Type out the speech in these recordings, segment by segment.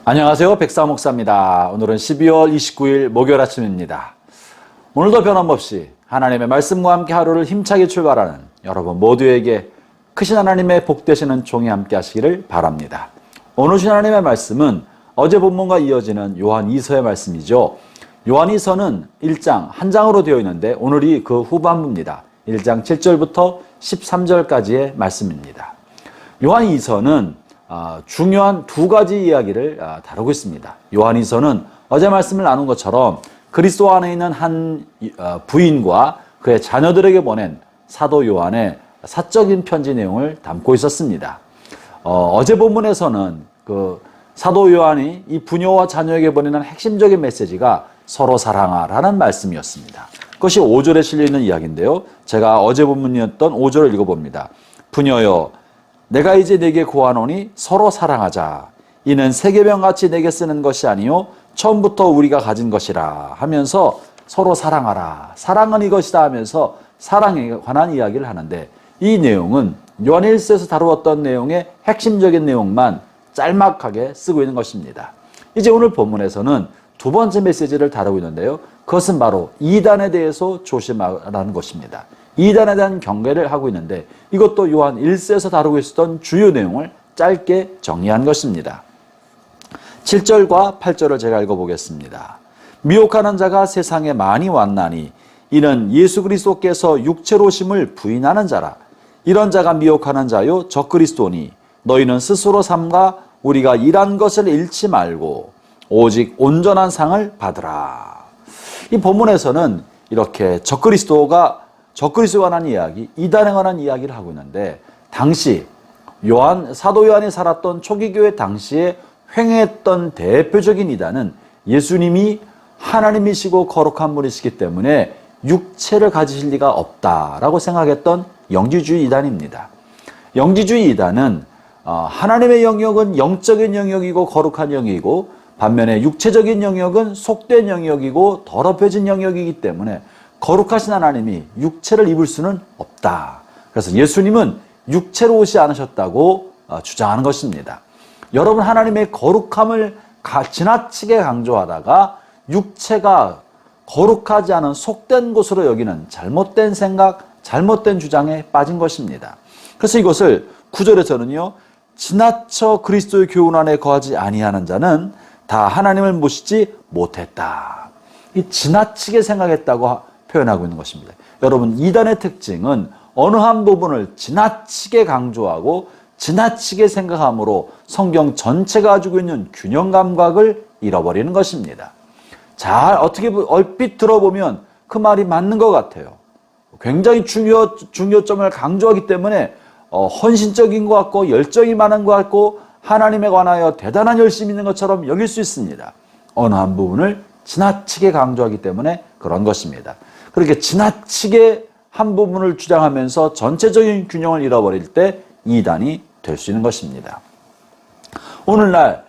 안녕하세요. 백사 목사입니다. 오늘은 12월 29일 목요일 아침입니다. 오늘도 변함없이 하나님의 말씀과 함께 하루를 힘차게 출발하는 여러분 모두에게 크신 하나님의 복 되시는 종이 함께 하시기를 바랍니다. 오늘 주신 하나님의 말씀은 어제 본문과 이어지는 요한 2서의 말씀이죠. 요한 2서는 1장 한 장으로 되어 있는데 오늘이 그 후반부입니다. 1장 7절부터 13절까지의 말씀입니다. 요한 2서는 중요한 두 가지 이야기를 다루고 있습니다. 요한이서는 어제 말씀을 나눈 것처럼 그리스도 안에 있는 한 부인과 그의 자녀들에게 보낸 사도 요한의 사적인 편지 내용을 담고 있었습니다. 어제 본문에서는 그 사도 요한이 이 부녀와 자녀에게 보내는 핵심적인 메시지가 서로 사랑하라는 말씀이었습니다. 그것이 5절에 실려있는 이야기인데요. 제가 어제 본문이었던 5절을 읽어봅니다. 부녀여 내가 이제 네게 고하노니 서로 사랑하자. 이는 세계병같이 내게 쓰는 것이 아니요 처음부터 우리가 가진 것이라 하면서 서로 사랑하라. 사랑은 이것이다 하면서 사랑에 관한 이야기를 하는데 이 내용은 요한 1서에서 다루었던 내용의 핵심적인 내용만 짤막하게 쓰고 있는 것입니다. 이제 오늘 본문에서는 두 번째 메시지를 다루고 있는데요. 그것은 바로 이단에 대해서 조심하라는 것입니다. 이단에 대한 경계를 하고 있는데 이것도 요한 1서에서 다루고 있었던 주요 내용을 짧게 정리한 것입니다. 7절과 8절을 제가 읽어보겠습니다. 미혹하는 자가 세상에 많이 왔나니 이는 예수 그리스도께서 육체로 오심을 부인하는 자라. 이런 자가 미혹하는 자요 적그리스도니 너희는 스스로 삼가 우리가 일한 것을 잃지 말고 오직 온전한 상을 받으라. 이 본문에서는 이렇게 적그리스도에 관한 이야기, 이단에 관한 이야기를 하고 있는데 당시 사도 요한이 살았던 초기 교회 당시에 횡행했던 대표적인 이단은 예수님이 하나님이시고 거룩한 분이시기 때문에 육체를 가지실 리가 없다라고 생각했던 영지주의 이단입니다. 영지주의 이단은 하나님의 영역은 영적인 영역이고 거룩한 영역이고 반면에 육체적인 영역은 속된 영역이고 더럽혀진 영역이기 때문에 거룩하신 하나님이 육체를 입을 수는 없다. 그래서 예수님은 육체로 오지 않으셨다고 주장하는 것입니다. 여러분 하나님의 거룩함을 지나치게 강조하다가 육체가 거룩하지 않은 속된 것으로 여기는 잘못된 생각, 잘못된 주장에 빠진 것입니다. 그래서 이것을 9절에서는요. 지나쳐 그리스도의 교훈 안에 거하지 아니하는 자는 다 하나님을 모시지 못했다. 이 지나치게 생각했다고 표현하고 있는 것입니다. 여러분 이단의 특징은 어느 한 부분을 지나치게 강조하고 지나치게 생각함으로 성경 전체가 가지고 있는 균형 감각을 잃어버리는 것입니다. 어떻게 얼핏 들어보면 그 말이 맞는 것 같아요. 굉장히 중요점을 강조하기 때문에 헌신적인 것 같고 열정이 많은 것 같고 하나님에 관하여 대단한 열심이 있는 것처럼 여길 수 있습니다. 어느 한 부분을 지나치게 강조하기 때문에 그런 것입니다. 그렇게 지나치게 한 부분을 주장하면서 전체적인 균형을 잃어버릴 때 이단이 될 수 있는 것입니다. 오늘날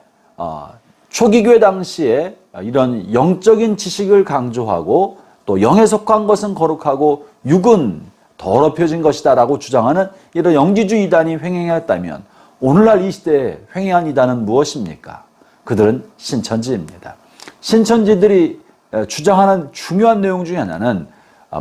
초기 교회 당시에 이런 영적인 지식을 강조하고 또 영에 속한 것은 거룩하고 육은 더럽혀진 것이다 라고 주장하는 이런 영지주의 이단이 횡행했다면 오늘날 이 시대에 횡행한 이단은 무엇입니까? 그들은 신천지입니다. 신천지들이 주장하는 중요한 내용 중에 하나는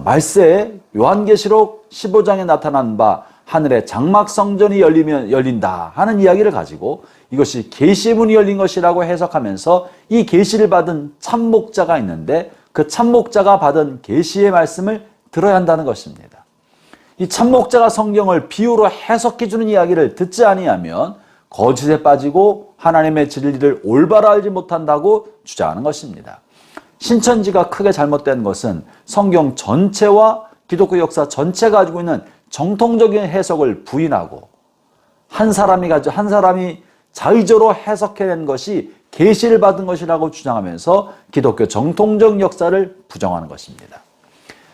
말세에 요한계시록 15장에 나타난 바 하늘에 장막성전이 열린다 하는 이야기를 가지고 이것이 계시의 문이 열린 것이라고 해석하면서 이 계시를 받은 참목자가 있는데 그 참목자가 받은 계시의 말씀을 들어야 한다는 것입니다. 이 참목자가 성경을 비유로 해석해주는 이야기를 듣지 아니하면 거짓에 빠지고 하나님의 진리를 올바로 알지 못한다고 주장하는 것입니다. 신천지가 크게 잘못된 것은 성경 전체와 기독교 역사 전체가 가지고 있는 정통적인 해석을 부인하고 한 사람이 자의적으로 해석해낸 것이 계시를 받은 것이라고 주장하면서 기독교 정통적 역사를 부정하는 것입니다.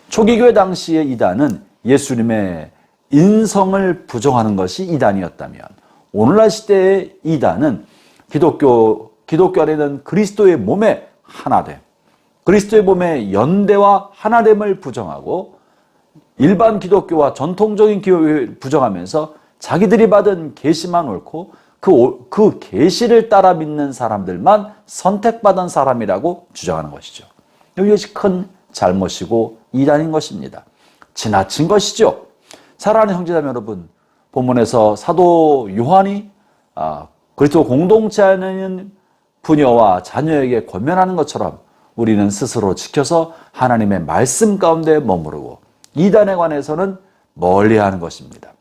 초기교회 당시의 이단은 예수님의 인성을 부정하는 것이 이단이었다면 오늘날 시대의 이단은 기독교 안에는 그리스도의 몸의 하나됨, 그리스도의 몸의 연대와 하나됨을 부정하고 일반 기독교와 전통적인 기독교를 부정하면서 자기들이 받은 계시만 옳고 그 계시를 따라 믿는 사람들만 선택받은 사람이라고 주장하는 것이죠. 이것이 큰 잘못이고 이단인 것입니다. 지나친 것이죠. 사랑하는 형제자매 여러분, 본문에서 사도 요한이 그리스도 공동체 안에 있는 부녀와 자녀에게 권면하는 것처럼 우리는 스스로 지켜서 하나님의 말씀 가운데 머무르고 이단에 관해서는 멀리하는 것입니다.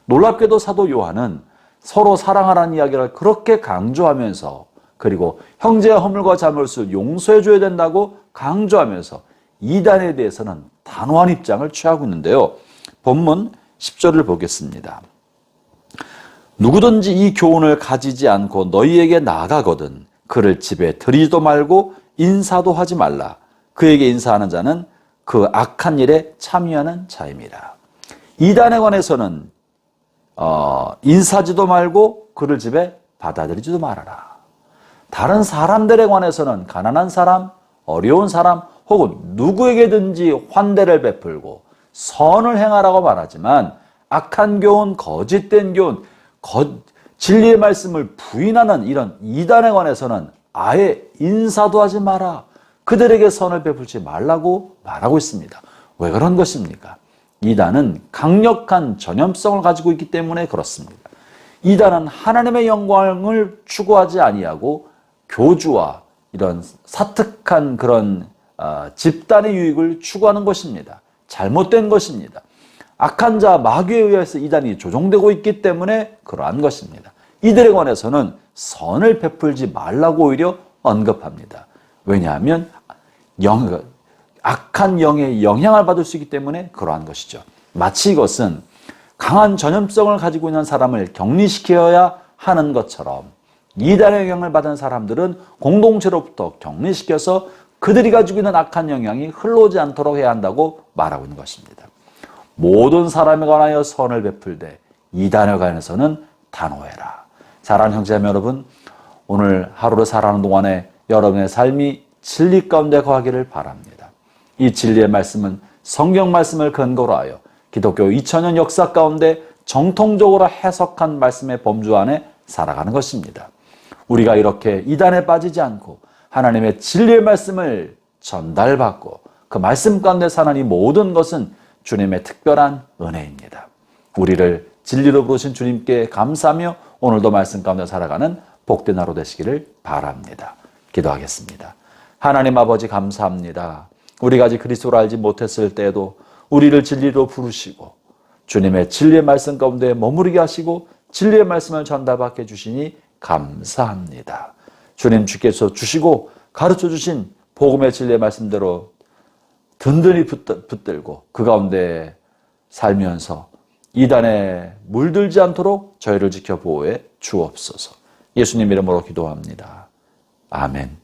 놀랍게도 사도 요한은 서로 사랑하라는 이야기를 그렇게 강조하면서, 그리고 형제의 허물과 잘못을 용서해 줘야 된다고 강조하면서 이단에 대해서는 단호한 입장을 취하고 있는데요. 본문 10절을 보겠습니다. 누구든지 이 교훈을 가지지 않고 너희에게 나아가거든 그를 집에 들이지도 말고 인사도 하지 말라. 그에게 인사하는 자는 그 악한 일에 참여하는 자입니다. 이단에 관해서는 인사하지도 말고 그를 집에 받아들이지도 말아라. 다른 사람들에 관해서는 가난한 사람, 어려운 사람 혹은 누구에게든지 환대를 베풀고 선을 행하라고 말하지만 악한 교훈, 거짓된 교훈, 진리의 말씀을 부인하는 이런 이단에 관해서는 아예 인사도 하지 마라. 그들에게 선을 베풀지 말라고 말하고 있습니다. 왜 그런 것입니까? 이단은 강력한 전염성을 가지고 있기 때문에 그렇습니다. 이단은 하나님의 영광을 추구하지 아니하고 교주와 이런 사특한 그런 집단의 유익을 추구하는 것입니다. 잘못된 것입니다. 악한 자 마귀에 의해서 이단이 조종되고 있기 때문에 그러한 것입니다. 이들에 관해서는 선을 베풀지 말라고 오히려 언급합니다. 왜냐하면 악한 영의 영향을 받을 수 있기 때문에 그러한 것이죠. 마치 이것은 강한 전염성을 가지고 있는 사람을 격리시켜야 하는 것처럼 이단의 영향을 받은 사람들은 공동체로부터 격리시켜서 그들이 가지고 있는 악한 영향이 흘러오지 않도록 해야 한다고 말하고 있는 것입니다. 모든 사람에 관하여 선을 베풀되 이단에 관해서는 단호해라. 사랑하는 형제자매 여러분, 오늘 하루를 살아가는 동안에 여러분의 삶이 진리 가운데 거하기를 바랍니다. 이 진리의 말씀은 성경 말씀을 근거로 하여 기독교 2000년 역사 가운데 정통적으로 해석한 말씀의 범주 안에 살아가는 것입니다. 우리가 이렇게 이단에 빠지지 않고 하나님의 진리의 말씀을 전달받고 그 말씀 가운데 사는 이 모든 것은 주님의 특별한 은혜입니다. 우리를 진리로 부르신 주님께 감사하며 오늘도 말씀 가운데 살아가는 복된 하루 되시기를 바랍니다. 기도하겠습니다. 하나님 아버지 감사합니다. 우리가 아직 그리스도를 알지 못했을 때에도 우리를 진리로 부르시고 주님의 진리의 말씀 가운데 머무르게 하시고 진리의 말씀을 전달받게 주시니 감사합니다. 주님 주께서 주시고 가르쳐 주신 복음의 진리의 말씀대로 든든히 붙들고 그 가운데 살면서 이단에 물들지 않도록 저희를 지켜 보호해 주옵소서. 예수님 이름으로 기도합니다. 아멘.